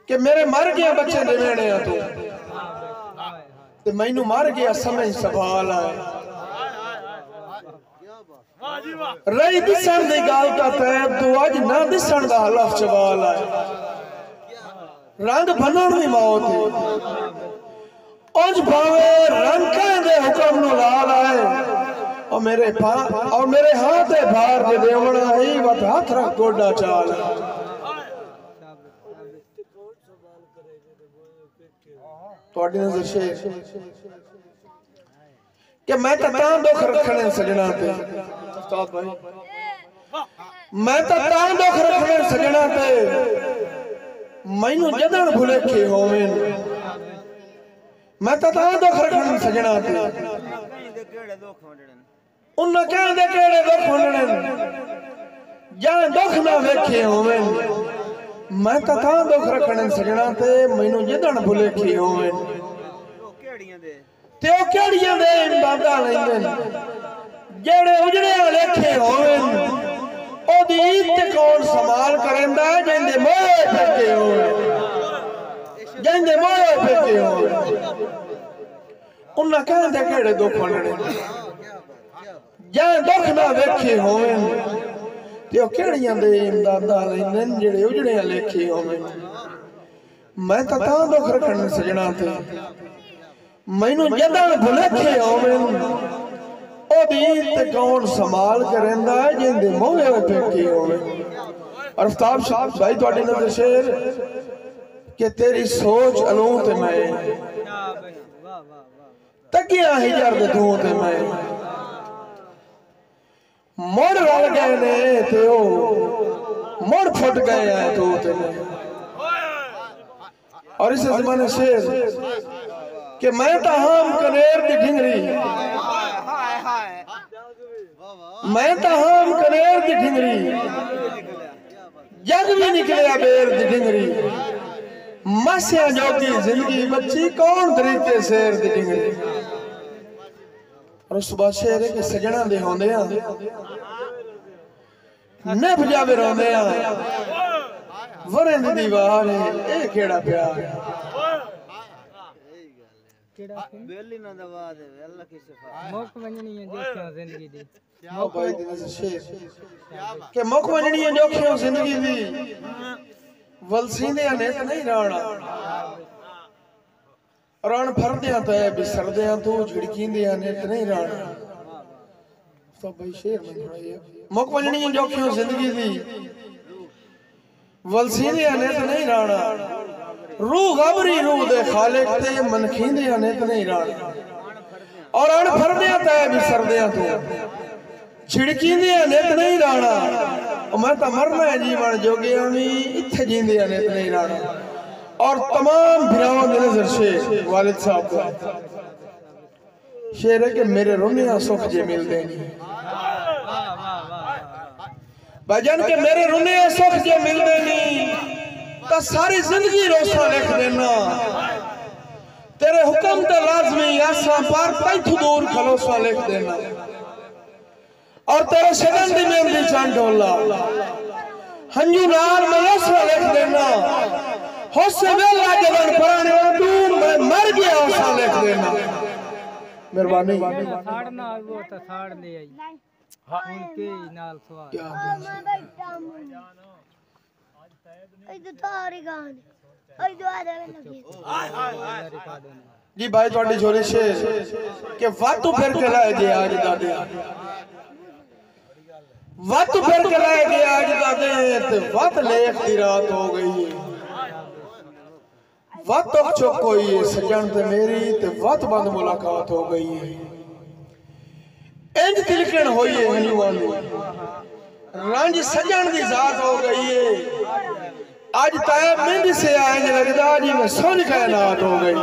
कि मेरे मर गया बच्चे दे वेणे तू ते मैनू मर गया समझ सवाल है रही दिसन दी गाल का तैब तू अज ना दिसन दा हलफ सवाल है रंग बनन दी मौत है उज भावे रंग दे हुक्म नु लाल आए और मेरे हाथ है भार दे देवना ही वत हाथ रख गोडा चाल ਤੁਹਾਡੀ ਨਜ਼ਰ शेर कि मैं तो तां दुख रखने सजना ते उस्ताद भाई मैं तो तां दुख रखने सजना ते मैनू जदन भुलेखे होवेन मैं तो तां दुख रखने सजना ते उन्ना कहंदे केड़े दुख होने जां दुख ना वेखे होवेन मैं तो तां दुख रखने सजना ते मैनू जदन भुलेखे होवेन ते ओ केड़ियां दे इमदादा लैंदे जेड़े उजड़े लेखे होवेन ओदी ते कौन संभाल करंदा जिंदे मोए फेके होवे जिंदे मोए फेके होवे उन्ना कहंदे केड़े दुख होने जां दुख ना वेखे होवेन ते ओ केड़ियां दे इमदादा लैंदे जेड़े उजड़े लेखे होवेन मैं तो तां दुख रखण सजना ते मैनू जदन भुलेखे होवेन ओदी ते कौन संभाल करंदा जिंदे मोए फेके होवे और आफ्ताब साहब भाई ਤੁਹਾਡੀ नजर शेर कि तेरी सोच अलू ते मैं तकिया हिजर दे तू ते मैं मोड़ रल गए ने ते ओ मोड़ फुट गए हैं तू ते मैं और इस ज़माने शेर कि मैं तो हम कनेर दी ढिंगरी मैं तो हम कनेर दी ढिंगरी जग भी निकलिया बेर दी ढिंगरी मस्या जोगी जिंदगी बच्ची कौन तरीके शेर दी ढिंगरी और उस बाद शेर के सजना दे होंदे नभ जावे रोंदे वरें दी दीवार है ए केड़ा प्यार बेली ना दवा दे अल्लाह की सिफात मुख वंजनी है जोखियों जिंदगी दी ओ भाई दी नजर शेर के मुख वंजनी है जोखियों जिंदगी दी वलसींदे ने ते नहीं राणा रण फरदे ते बिसरदे तू झिड़कींदे ने ते नहीं राणा तो भाई शेर मन सुनाइए मुख वंजनी है जोखियों जिंदगी दी वलसींदे ने ते नहीं राणा रूह गबरी रूह दे खालिक ते मनखींदे ने ते नहीं राणा और अण फरदे ते बिसरदे तू छिड़कींदे ने ते नहीं राणा मैं तो मरना है जीवन जोगिया भी इत्थे जींदे ने ते नहीं राणा और तमाम भिरावां दे नजर शेर वालिद साहब का शेर है कि मेरे रोनिया सुख जे मिलदे नहीं भजन के मेरे रोनिया सुख जे मिलदे नहीं तो सारी जिंदगी रोसा लिख देना तेरे हुक्म ते लाजमी आसा पर तैथू दूर खलोसा लिख देना और तेरे शगन दी मेहंदी चांडोला हंजू नाल मलोसा लिख देना होसे वेला जवन पुराने तू मैं मर गया ओसा लिख देना मेहरबानी साड़ना वो तो साड़ ले आई उनके नाल सवाल जी भाई थोड़ी छोरी शेर के वातू फिर के लाए जे आज दादे वातू फिर के लाए जे आज दादे ते वत लेख दी रात हो गई है वत चुक होई है सजन ते मेरी ते वत बंद मुलाकात हो गई है इंज तिलकण होई है हनुमान रंज सजन दी जात हो गई है आज तय मेहंदी से आए लगदा जी में सोनी कायनात हो गई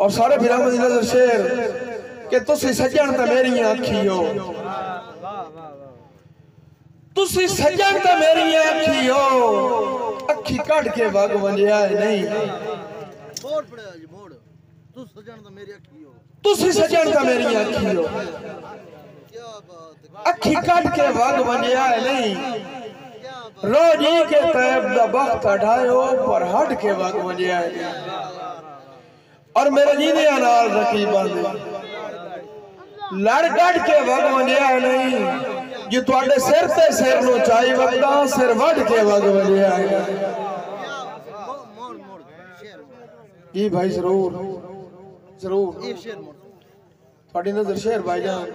और सारे फिराम दी नजर शेर कि तुसी सजन ते मेरी अखी हो तुसी सजन ते मेरी अखी हो अखी कट के वग वंजिया नहीं बोल पड़े जी बोल तू सजन ते मेरी अखी हो तुसी सजन ते मेरी अखी हो क्या बात अखी कट के वग वंजिया नहीं रोजी के तैब दा वक्त हटायो पर हट के वक्त वजिया और मेरे जीने नाल रकीबां दे लड़ डट के वक्त वजिया नहीं जो तुहाडे सिर ते सिर नु चाई वक्ता सिर वड के वक्त वजिया जी भाई जरूर जरूर थोड़ी नजर शेर भाईजान